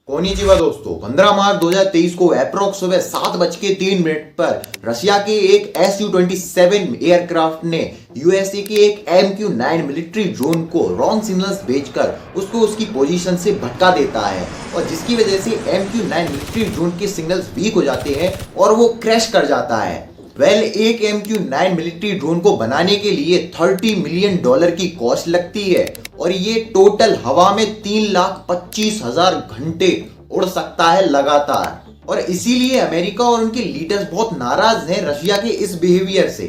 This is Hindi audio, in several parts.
कोनिचिवा दोस्तों, 15 मार्च 2023 को अप्रोक्स सुबह 7:03 पर रशिया के एक Su-27 एयरक्राफ्ट ने यूएसए के एक MQ-9 मिलिट्री ड्रोन को रॉन्ग सिग्नल्स भेजकर उसको उसकी पोजीशन से भटका देता है और जिसकी वजह से MQ-9 मिलिट्री ड्रोन के सिग्नल्स वीक हो जाते हैं और वो क्रैश कर जाता है। एक MQ-9 मिलिट्री ड्रोन को बनाने के लिए $30 मिलियन की कॉस्ट लगती है और ये टोटल हवा में 3,25,000 घंटे उड़ सकता है लगातार। और इसीलिए अमेरिका और उनके लीडर्स बहुत नाराज हैं रशिया के इस बिहेवियर से।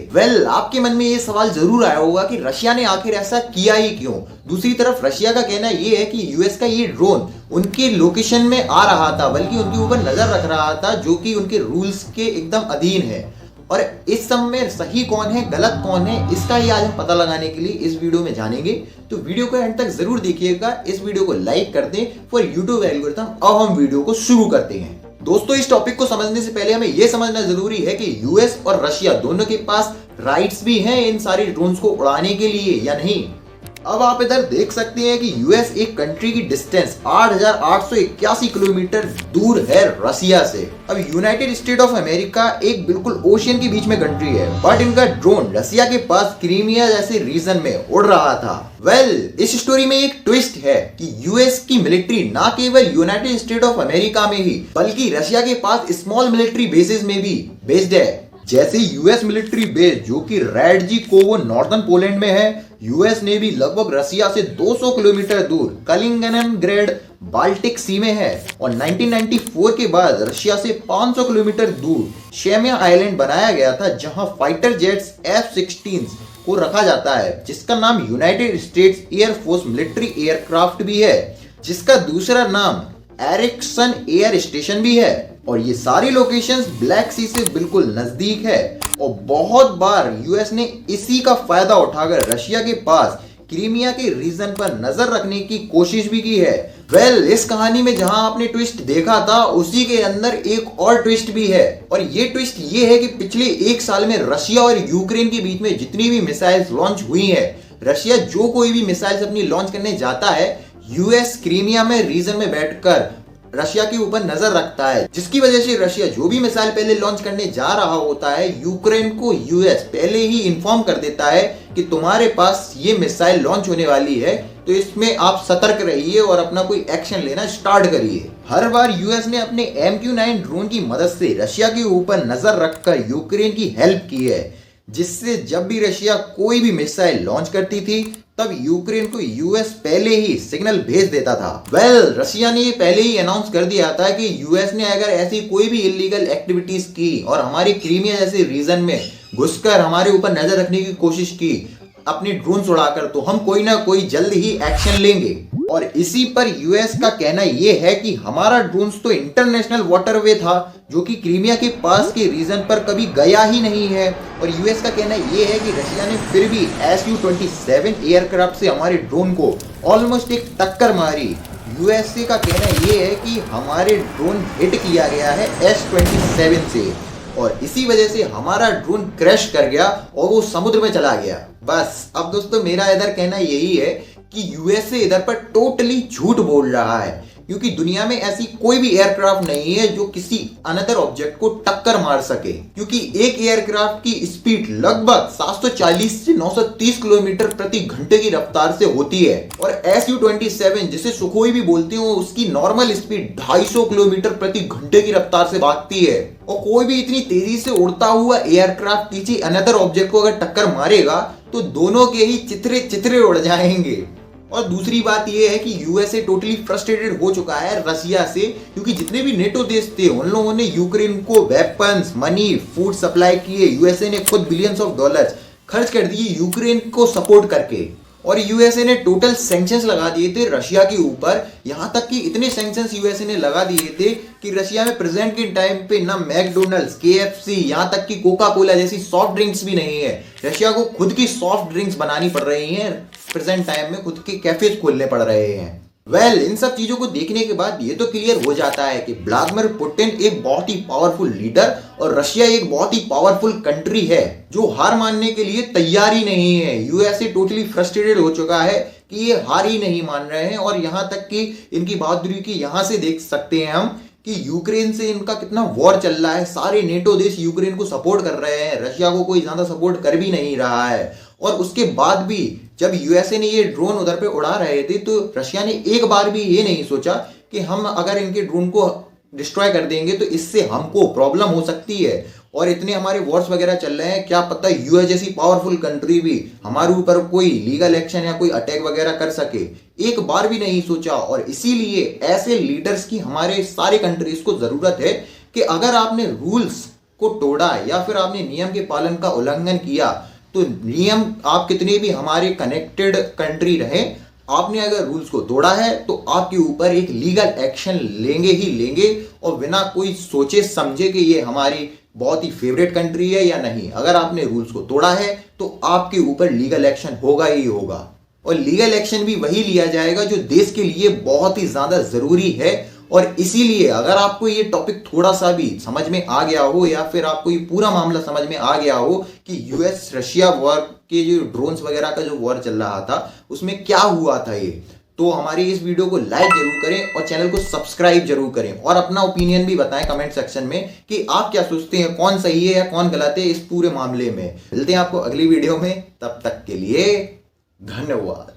आपके मन में ये सवाल जरूर आया होगा कि रशिया ने आखिर ऐसा किया ही क्यों। दूसरी तरफ रशिया का कहना ये है कि यूएस का ये ड्रोन उनके लोकेशन में आ रहा था, बल्कि उनके ऊपर नजर रख रहा था, जो कि उनके रूल्स के एकदम अधीन है। और इस सब में सही कौन है, गलत कौन है, इसका ही आज हम पता लगाने के लिए इस वीडियो में जानेंगे। तो वीडियो को एंड तक जरूर देखिएगा। इस वीडियो को लाइक कर दें फॉर यूट्यूब एल्गोरिथम। अब हम वीडियो को शुरू करते हैं। दोस्तों, इस टॉपिक को समझने से पहले हमें यह समझना जरूरी है कि यूएस और रशिया दोनों के पास राइट्स भी हैं इन सारी ड्रोन्स को उड़ाने के लिए या नहीं। अब आप इधर देख सकते हैं कि यूएस एक कंट्री की डिस्टेंस 8,881 किलोमीटर दूर है रशिया से। अब यूनाइटेड स्टेट ऑफ अमेरिका एक बिल्कुल ओशियन के बीच में कंट्री है, बट इनका ड्रोन रशिया के पास क्रीमिया जैसे रीजन में उड़ रहा था। इस स्टोरी में एक ट्विस्ट है कि यूएस की मिलिट्री ना केवल यूनाइटेड स्टेट ऑफ अमेरिका में ही बल्कि रशिया के पास स्मॉल मिलिट्री बेसिस में भी बेस्ड है। जैसे यूएस मिलिट्री बेस जो कि रेडजीकोवो नॉर्दर्न पोलैंड में है, यूएस ने भी लगभग रशिया से 200 किलोमीटर दूर कलिंगनग्रेड बाल्टिक सी में है और 1994 के बाद रशिया से 500 किलोमीटर दूर शेमिया आइलैंड बनाया गया था, जहां फाइटर जेट्स F-16 को रखा जाता है, जिसका नाम United states air force military aircraft भी है, जिसका दूसरा नाम एरिक्सन एयर स्टेशन भी है। और ये सारी लोकेशंस ब्लैक सी से बिल्कुल नजदीक है और बहुत बार यूएस ने इसी का फायदा उठाकर रशिया के पास क्रीमिया के रीजन पर नजर रखने की कोशिश भी की है। इस कहानी में जहां आपने ट्विस्ट देखा था उसी के अंदर एक और ट्विस्ट भी है, और ये ट्विस्ट ये है कि पिछले एक साल में रशिया और यूक्रेन के बीच में जितनी भी मिसाइल्स लॉन्च हुई है, रशिया जो कोई भी मिसाइल्स अपनी लॉन्च करने जाता है, यूएस क्रीमिया में रीजन में बैठकर रशिया के ऊपर नजर रखता है, जिसकी वजह से रशिया जो भी मिसाइल पहले लॉन्च करने जा रहा होता है, यूक्रेन को यूएस पहले ही इन्फॉर्म कर देता है कि तुम्हारे पास ये मिसाइल लॉन्च होने वाली है, तो इसमें आप सतर्क रहिए और अपना कोई एक्शन लेना स्टार्ट करिए। हर बार यूएस ने अपने MQ-9 ड्रोन की मदद से रशिया के ऊपर नजर रखकर यूक्रेन की हेल्प की है, जिससे जब भी रशिया कोई भी मिसाइल लॉन्च करती थी तब यूक्रेन को यूएस पहले ही सिग्नल भेज देता था। रशिया ने पहले ही अनाउंस कर दिया था कि यूएस ने अगर ऐसी कोई भी इलीगल एक्टिविटीज की और हमारे क्रीमिया जैसे रीजन में घुसकर हमारे ऊपर नजर रखने की कोशिश की अपने ड्रोन उड़ाकर, तो हम कोई ना कोई जल्द ही एक्शन लेंगे। और इसी पर यूएस का कहना यह है कि हमारा ड्रोन्स तो इंटरनेशनल वाटरवे था जो कि क्रीमिया के पास के रीजन पर कभी गया ही नहीं है। और यूएस का कहना यह है कि रशिया ने फिर भी Su-27 एयरक्राफ्ट से हमारे ड्रोन को ऑलमोस्ट एक टक्कर मारी। यूएसए का कहना यह है कि हमारे ड्रोन हिट किया गया है S-27 से और इसी वजह से हमारा ड्रोन क्रैश कर गया और वो समुद्र में चला गया। अब दोस्तों, मेरा इधर कहना यही है कि यूएसए इधर पर टोटली झूठ बोल रहा है, क्योंकि दुनिया में ऐसी कोई भी एयरक्राफ्ट नहीं है जो किसी अनदर ऑब्जेक्ट को टक्कर मार सके, क्योंकि एक एयरक्राफ्ट की स्पीड लगभग 740 से 930 किलोमीटर प्रति घंटे की रफ्तार से होती है और Su-27 जिसे सुखोई भी बोलते हो, उसकी नॉर्मल स्पीड 250 किलोमीटर प्रति घंटे की रफ्तार से भागती है। और कोई भी इतनी तेजी से उड़ता हुआ एयरक्राफ्ट किसी अनदर ऑब्जेक्ट को अगर टक्कर मारेगा तो दोनों के ही चित्रे चित्रे उड़ जाएंगे। और दूसरी बात यह है कि यूएसए टोटली फ्रस्ट्रेटेड हो चुका है रशिया से, क्योंकि जितने भी नेटो देश थे उन लोगों ने यूक्रेन को वेपन्स, मनी, फूड सप्लाई किए। यूएसए ने खुद बिलियंस ऑफ डॉलर्स खर्च कर दिए यूक्रेन को सपोर्ट करके, और यूएसए ने टोटल सैंक्शंस लगा दिए थे रशिया के ऊपर। यहां तक कि इतने सैंक्शंस यूएसए ने लगा दिए थे कि रशिया में प्रेजेंट के टाइम पे ना मैकडोनल्ड्स, KFC, यहां तक कि कोका कोला जैसी सॉफ्ट ड्रिंक्स भी नहीं है। रशिया को खुद की सॉफ्ट ड्रिंक्स बनानी पड़ रही हैं, प्रेजेंट टाइम में खुद के कैफेज खोलने पड़ रहे हैं। इन सब चीजों को देखने के बाद ये तो क्लियर हो जाता है कि व्लादिमीर पुतिन एक बहुत ही पावरफुल लीडर और रशिया एक बहुत ही पावरफुल कंट्री है जो हार मानने के लिए तैयार ही नहीं है। यूएसए टोटली फ्रस्ट्रेटेड हो चुका है कि ये हार ही नहीं मान रहे हैं। और यहाँ तक कि इनकी बहादुरी की यहाँ से देख सकते हैं हम कि यूक्रेन से इनका कितना वॉर चल रहा है। सारे नेटो देश यूक्रेन को सपोर्ट कर रहे हैं, रशिया को कोई ज्यादा सपोर्ट कर भी नहीं रहा है। और उसके बाद भी जब यूएसए ने ये ड्रोन उधर पे उड़ा रहे थे तो रशिया ने एक बार भी ये नहीं सोचा कि हम अगर इनके ड्रोन को डिस्ट्रॉय कर देंगे तो इससे हमको प्रॉब्लम हो सकती है। और इतने हमारे वॉर्स वगैरह चल रहे हैं, क्या पता यूएस जैसी पावरफुल कंट्री भी हमारे ऊपर कोई लीगल एक्शन या कोई अटैक वगैरह कर सके, एक बार भी नहीं सोचा। और इसीलिए ऐसे लीडर्स की हमारे सारे कंट्रीज को जरूरत है कि अगर आपने रूल्स को तोड़ा या फिर आपने नियम के पालन का उल्लंघन किया तो नियम आप कितने भी हमारे कनेक्टेड कंट्री रहे, आपने अगर रूल्स को तोड़ा है तो आपके ऊपर एक लीगल एक्शन लेंगे ही लेंगे। और बिना कोई सोचे समझे कि ये हमारी बहुत ही फेवरेट कंट्री है या नहीं, अगर आपने रूल्स को तोड़ा है तो आपके ऊपर लीगल एक्शन होगा ही होगा। और लीगल एक्शन भी वही लिया जाएगा जो देश के लिए बहुत ही ज्यादा जरूरी है। और इसीलिए अगर आपको ये टॉपिक थोड़ा सा भी समझ में आ गया हो या फिर आपको ये पूरा मामला समझ में आ गया हो कि यूएस रशिया वॉर के जो ड्रोन्स वगैरह का जो वॉर चल रहा था उसमें क्या हुआ था ये, तो हमारी इस वीडियो को लाइक जरूर करें और चैनल को सब्सक्राइब जरूर करें। और अपना ओपिनियन भी बताएं कमेंट सेक्शन में कि आप क्या सोचते हैं, कौन सही है या कौन गलत है इस पूरे मामले में। मिलते हैं आपको अगली वीडियो में, तब तक के लिए धन्यवाद।